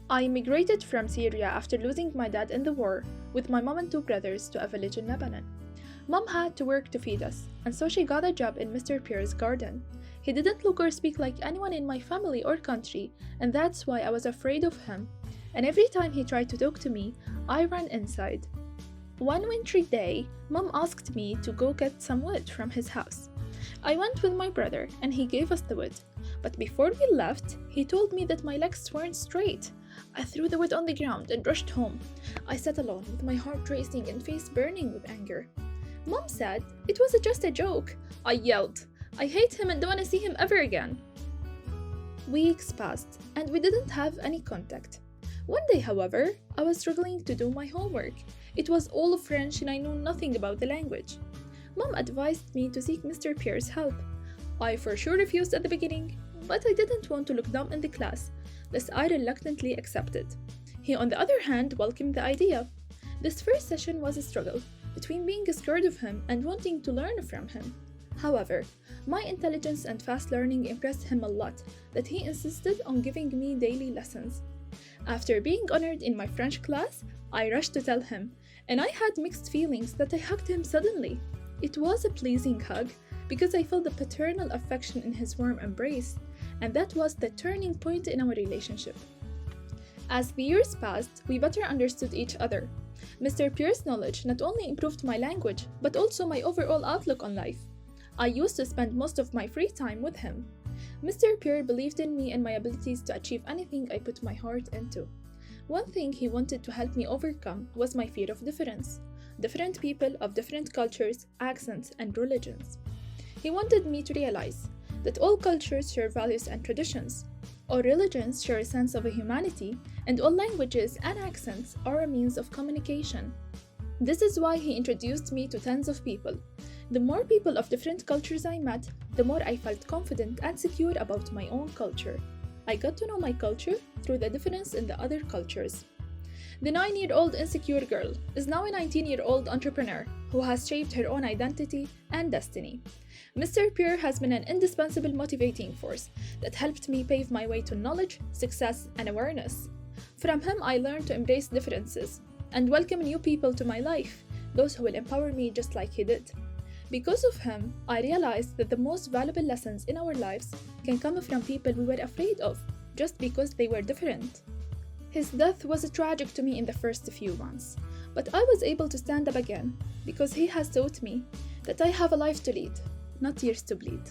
I immigrated from Syria after losing my dad in the war, with my mom and two brothers, to a village in Lebanon. Mom had to work to feed us, and so she got a job in Mr. Pierre's garden. He didn't look or speak like anyone in my family or country, and that's why I was afraid of him. And every time he tried to talk to me, I ran inside. One wintry day, Mom asked me to go get some wood from his house. I went with my brother, and he gave us the wood. But before we left, he told me that my legs weren't straight. I threw the wood on the ground and rushed home. I sat alone with my heart racing and face burning with anger. Mom said it was just a joke. I yelled, I hate him and don't want to see him ever again. Weeks passed, and we didn't have any contact. One day, however, I was struggling to do my homework. It was all French and I knew nothing about the language. Mom advised me to seek Mr. Pierre's help. I for sure refused at the beginning, but I didn't want to look dumb in the class, thus I reluctantly accepted. He, on the other hand, welcomed the idea. This first session was a struggle between being scared of him and wanting to learn from him. However, my intelligence and fast learning impressed him a lot that he insisted on giving me daily lessons. After being honored in my French class, I rushed to tell him, and I had mixed feelings that I hugged him suddenly. It was a pleasing hug because I felt the paternal affection in his warm embrace, and that was the turning point in our relationship. As the years passed, we better understood each other. Mr. Pierre's knowledge not only improved my language, but also my overall outlook on life. I used to spend most of my free time with him. Mr. Pierre believed in me and my abilities to achieve anything I put my heart into. One thing he wanted to help me overcome was my fear of difference. Different people of different cultures, accents, and religions. He wanted me to realize that all cultures share values and traditions. All religions share a sense of humanity, and all languages and accents are a means of communication. This is why he introduced me to tens of people. The more people of different cultures I met, the more I felt confident and secure about my own culture. I got to know my culture through the difference in the other cultures. The 9-year-old insecure girl is now a 19-year-old entrepreneur who has shaped her own identity and destiny. Mr. Pierre has been an indispensable motivating force that helped me pave my way to knowledge, success, and awareness. From him, I learned to embrace differences and welcome new people to my life, those who will empower me just like he did. Because of him, I realized that the most valuable lessons in our lives can come from people we were afraid of just because they were different. His death was tragic to me in the first few months, but I was able to stand up again because he has taught me that I have a life to lead, not years to bleed.